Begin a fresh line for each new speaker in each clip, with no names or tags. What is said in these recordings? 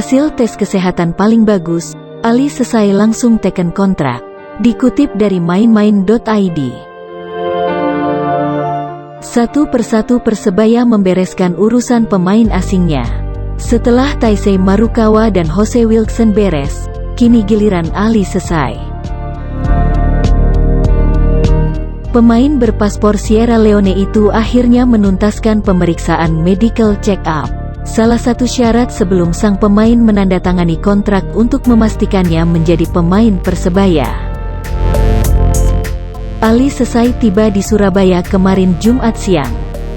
Hasil tes kesehatan paling bagus, Ali selesai langsung teken kontrak. Dikutip dari mainmain.id. Satu persatu Persebaya membereskan urusan pemain asingnya. Setelah Taisei Marukawa dan Jose Wilson beres, kini giliran Ali selesai. Pemain berpaspor Sierra Leone itu akhirnya menuntaskan pemeriksaan medical check-up. Salah satu syarat sebelum sang pemain menandatangani kontrak untuk memastikannya menjadi pemain Persebaya. Ali selesai tiba di Surabaya kemarin Jumat siang.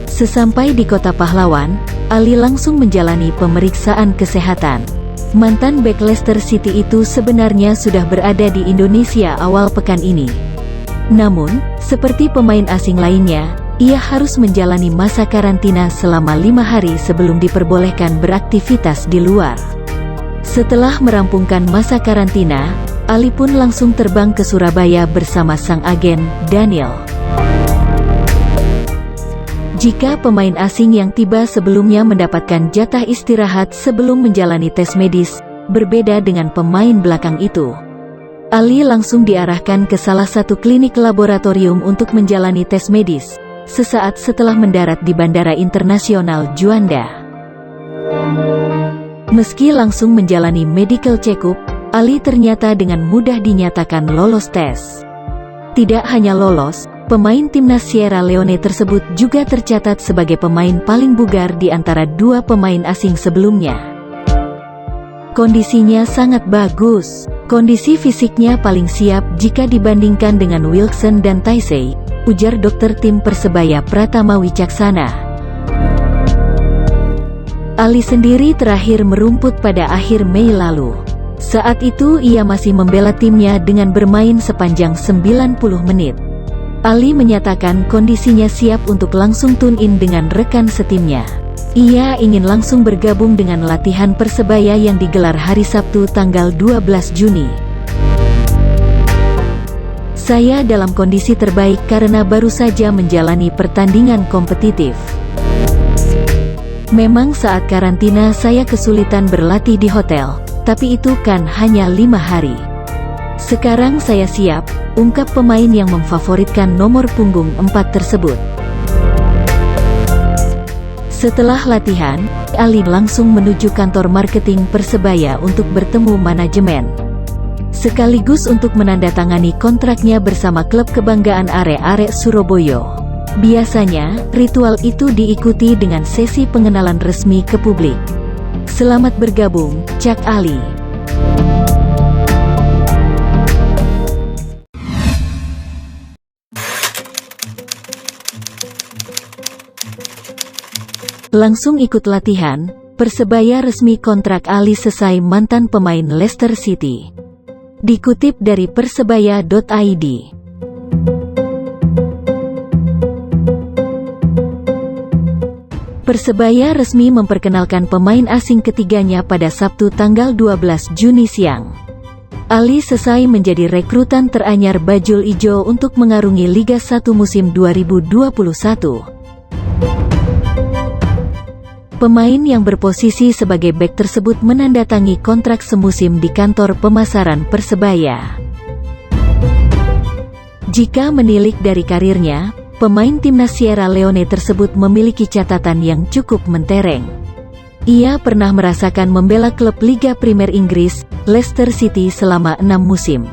Sesampai di Kota Pahlawan, Ali langsung menjalani pemeriksaan kesehatan. Mantan bek Leicester City itu sebenarnya sudah berada di Indonesia awal pekan ini. Namun, seperti pemain asing lainnya, ia harus menjalani masa karantina selama 5 hari sebelum diperbolehkan beraktivitas di luar. Setelah merampungkan masa karantina, Ali pun langsung terbang ke Surabaya bersama sang agen, Daniel. Jika pemain asing yang tiba sebelumnya mendapatkan jatah istirahat sebelum menjalani tes medis, berbeda dengan pemain belakang itu. Ali langsung diarahkan ke salah satu klinik laboratorium untuk menjalani tes medis, sesaat setelah mendarat di Bandara Internasional Juanda. Meski langsung menjalani medical check-up, Ali ternyata dengan mudah dinyatakan lolos tes. Tidak hanya lolos, pemain timnas Sierra Leone tersebut juga tercatat sebagai pemain paling bugar di antara dua pemain asing sebelumnya. Kondisinya sangat bagus. Kondisi fisiknya paling siap jika dibandingkan dengan Wilson dan Taisei, ujar dokter tim Persebaya Pratama Wicaksana. Ali sendiri terakhir merumput pada akhir Mei lalu. Saat itu ia masih membela timnya dengan bermain sepanjang 90 menit. Ali menyatakan kondisinya siap untuk langsung tune-in dengan rekan setimnya. Ia ingin langsung bergabung dengan latihan Persebaya yang digelar hari Sabtu tanggal 12 Juni. Saya dalam kondisi terbaik karena baru saja menjalani pertandingan kompetitif. Memang saat karantina saya kesulitan berlatih di hotel, tapi itu kan hanya 5 hari. Sekarang saya siap, ungkap pemain yang memfavoritkan nomor punggung 4 tersebut. Setelah latihan, Ali langsung menuju kantor marketing Persebaya untuk bertemu manajemen, sekaligus untuk menandatangani kontraknya bersama klub kebanggaan Arek-Arek Surabaya. Biasanya, ritual itu diikuti dengan sesi pengenalan resmi ke publik. Selamat bergabung, Cak Ali. Langsung ikut latihan, Persebaya resmi kontrak Ali selesai mantan pemain Leicester City. Dikutip dari persebaya.id. Persebaya resmi memperkenalkan pemain asing ketiganya pada Sabtu tanggal 12 Juni siang. Ali selesai menjadi rekrutan teranyar Bajul Ijo untuk mengarungi Liga 1 musim 2021. Pemain yang berposisi sebagai bek tersebut menandatangi kontrak semusim di kantor pemasaran Persebaya. Jika menilik dari karirnya, pemain timnas Sierra Leone tersebut memiliki catatan yang cukup mentereng. Ia pernah merasakan membela klub Liga Primer Inggris, Leicester City selama 6 musim.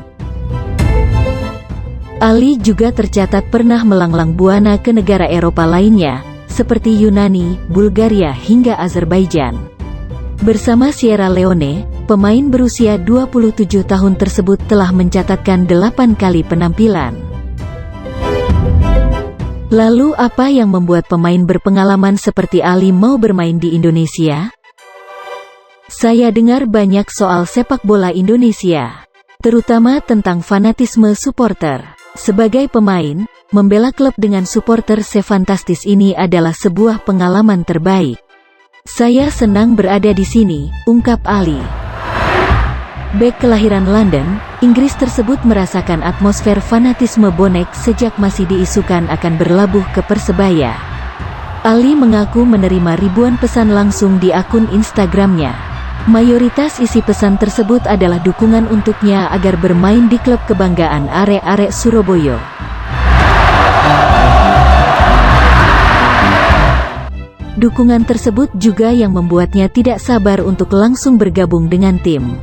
Ali juga tercatat pernah melanglang buana ke negara Eropa lainnya, seperti Yunani, Bulgaria hingga Azerbaijan. Bersama Sierra Leone, pemain berusia 27 tahun tersebut telah mencatatkan 8 kali penampilan. Lalu apa yang membuat pemain berpengalaman seperti Ali mau bermain di Indonesia? Saya dengar banyak soal sepak bola Indonesia, terutama tentang fanatisme supporter. Sebagai pemain, membela klub dengan supporter sefantastis ini adalah sebuah pengalaman terbaik. Saya senang berada di sini, ungkap Ali. Bek kelahiran London, Inggris tersebut merasakan atmosfer fanatisme bonek sejak masih diisukan akan berlabuh ke Persebaya. Ali mengaku menerima ribuan pesan langsung di akun Instagramnya. Mayoritas isi pesan tersebut adalah dukungan untuknya agar bermain di klub kebanggaan arek-arek Surabaya. Dukungan tersebut juga yang membuatnya tidak sabar untuk langsung bergabung dengan tim.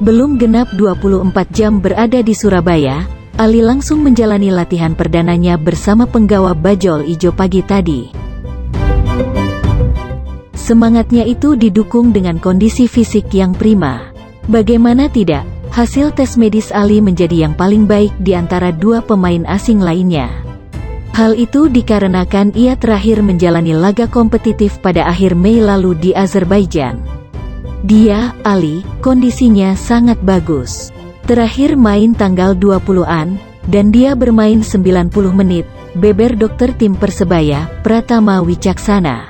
Belum genap 24 jam berada di Surabaya, Ali langsung menjalani latihan perdananya bersama penggawa Bajul Ijo pagi tadi. Semangatnya itu didukung dengan kondisi fisik yang prima. Bagaimana tidak, hasil tes medis Ali menjadi yang paling baik di antara dua pemain asing lainnya. Hal itu dikarenakan ia terakhir menjalani laga kompetitif pada akhir Mei lalu di Azerbaijan. Dia, Ali, kondisinya sangat bagus. Terakhir main tanggal 20-an, dan dia bermain 90 menit, beber dokter tim Persebaya, Pratama Wicaksana.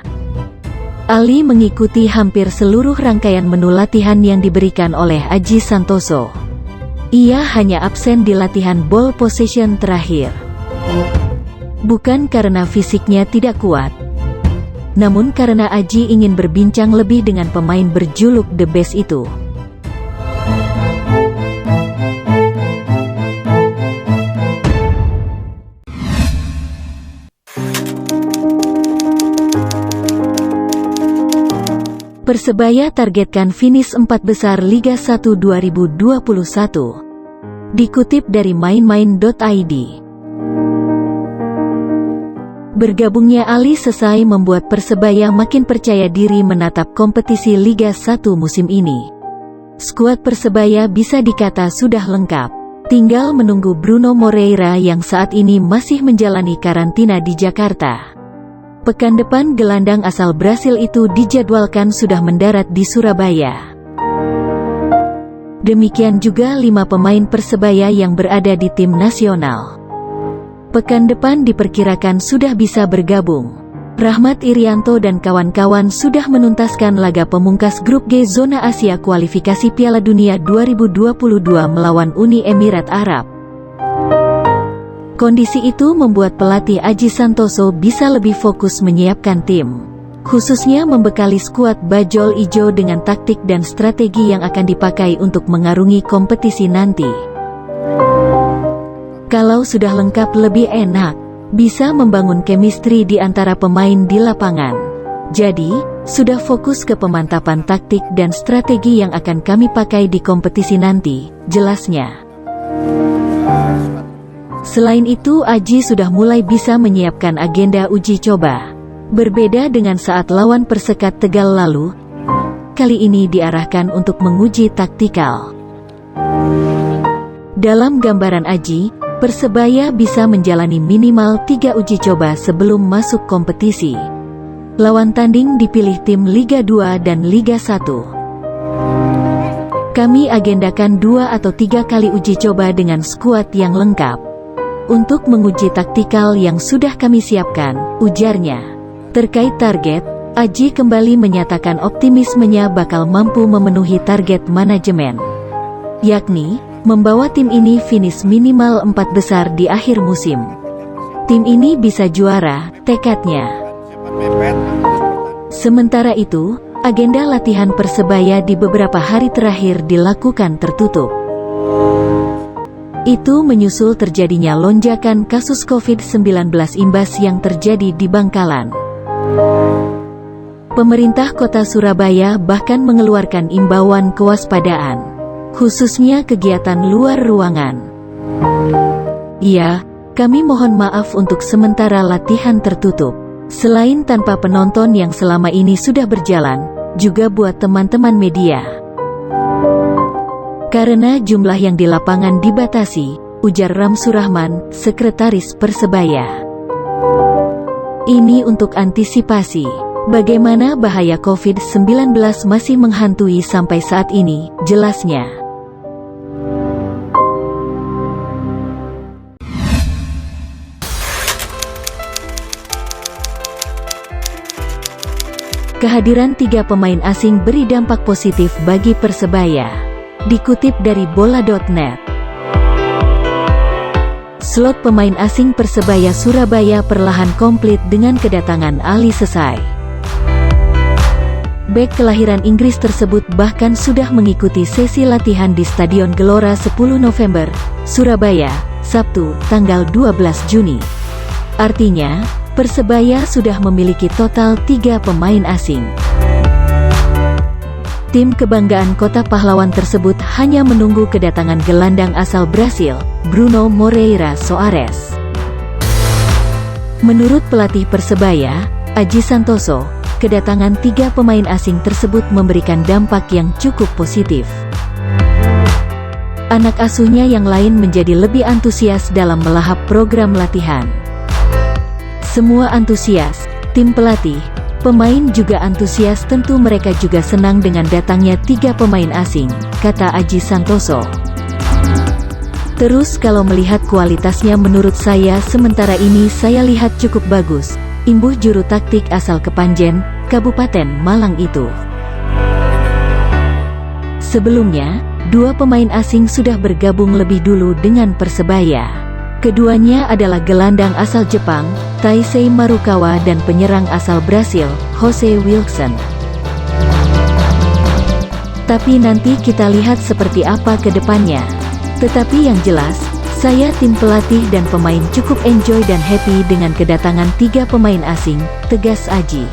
Ali mengikuti hampir seluruh rangkaian menu latihan yang diberikan oleh Aji Santoso. Ia hanya absen di latihan ball possession terakhir. Bukan karena fisiknya tidak kuat, namun karena Aji ingin berbincang lebih dengan pemain berjuluk The Best itu. Persebaya targetkan finish 4 besar Liga 1 2021. Dikutip dari mainmain.id. Bergabungnya Ali Sesai membuat Persebaya makin percaya diri menatap kompetisi Liga 1 musim ini. Skuad Persebaya bisa dikata sudah lengkap. Tinggal menunggu Bruno Moreira yang saat ini masih menjalani karantina di Jakarta. Pekan depan gelandang asal Brasil itu dijadwalkan sudah mendarat di Surabaya. Demikian juga 5 pemain Persebaya yang berada di tim nasional. Pekan depan diperkirakan sudah bisa bergabung. Rahmat Irianto dan kawan-kawan sudah menuntaskan laga pemungkas grup G zona Asia kualifikasi Piala Dunia 2022 melawan Uni Emirat Arab. Kondisi itu membuat pelatih Aji Santoso bisa lebih fokus menyiapkan tim, khususnya membekali skuad Bajul Ijo dengan taktik dan strategi yang akan dipakai untuk mengarungi kompetisi nanti. Kalau sudah lengkap lebih enak, bisa membangun chemistry di antara pemain di lapangan. Jadi, sudah fokus ke pemantapan taktik dan strategi yang akan kami pakai di kompetisi nanti, jelasnya. Selain itu Aji sudah mulai bisa menyiapkan agenda uji coba. Berbeda dengan saat lawan Persekat Tegal lalu, kali ini diarahkan untuk menguji taktikal. Dalam gambaran Aji, Persebaya bisa menjalani minimal 3 uji coba sebelum masuk kompetisi. Lawan tanding dipilih tim Liga 2 dan Liga 1. Kami agendakan 2 atau 3 kali uji coba dengan skuad yang lengkap. Untuk menguji taktikal yang sudah kami siapkan, ujarnya. Terkait target, Aji kembali menyatakan optimismenya bakal mampu memenuhi target manajemen, yakni membawa tim ini finish minimal 4 besar di akhir musim. Tim ini bisa juara, tekadnya. Sementara itu, agenda latihan Persebaya di beberapa hari terakhir dilakukan tertutup. Itu menyusul terjadinya lonjakan kasus COVID-19 imbas yang terjadi di Bangkalan. Pemerintah Kota Surabaya bahkan mengeluarkan imbauan kewaspadaan, khususnya kegiatan luar ruangan. Ya, kami mohon maaf untuk sementara latihan tertutup. Selain tanpa penonton yang selama ini sudah berjalan, juga buat teman-teman media. Karena jumlah yang di lapangan dibatasi, ujar Ramsurahman, Sekretaris Persebaya. Ini untuk antisipasi bagaimana bahaya COVID-19 masih menghantui sampai saat ini, jelasnya. Kehadiran 3 pemain asing beri dampak positif bagi Persebaya. Dikutip dari bola.net. Slot pemain asing Persebaya Surabaya perlahan komplit dengan kedatangan Ali Sesai. bek kelahiran Inggris tersebut bahkan sudah mengikuti sesi latihan di Stadion Gelora 10 November, Surabaya, Sabtu, tanggal 12 Juni. Artinya, Persebaya sudah memiliki total 3 pemain asing. Tim kebanggaan Kota Pahlawan tersebut hanya menunggu kedatangan gelandang asal Brasil, Bruno Moreira Soares. Menurut pelatih Persebaya, Aji Santoso, kedatangan 3 pemain asing tersebut memberikan dampak yang cukup positif. Anak asuhnya yang lain menjadi lebih antusias dalam melahap program latihan. Semua antusias, tim pelatih, pemain juga antusias, tentu mereka juga senang dengan datangnya 3 pemain asing, kata Aji Santoso. Terus kalau melihat kualitasnya menurut saya sementara ini saya lihat cukup bagus, imbuh juru taktik asal Kepanjen, Kabupaten Malang itu. Sebelumnya, 2 pemain asing sudah bergabung lebih dulu dengan Persebaya. Keduanya adalah gelandang asal Jepang, Taisei Marukawa, dan penyerang asal Brasil, Jose Wilson. Tapi nanti kita lihat seperti apa ke depannya. Tetapi yang jelas, saya tim pelatih dan pemain cukup enjoy dan happy dengan kedatangan 3 pemain asing, tegas Aji.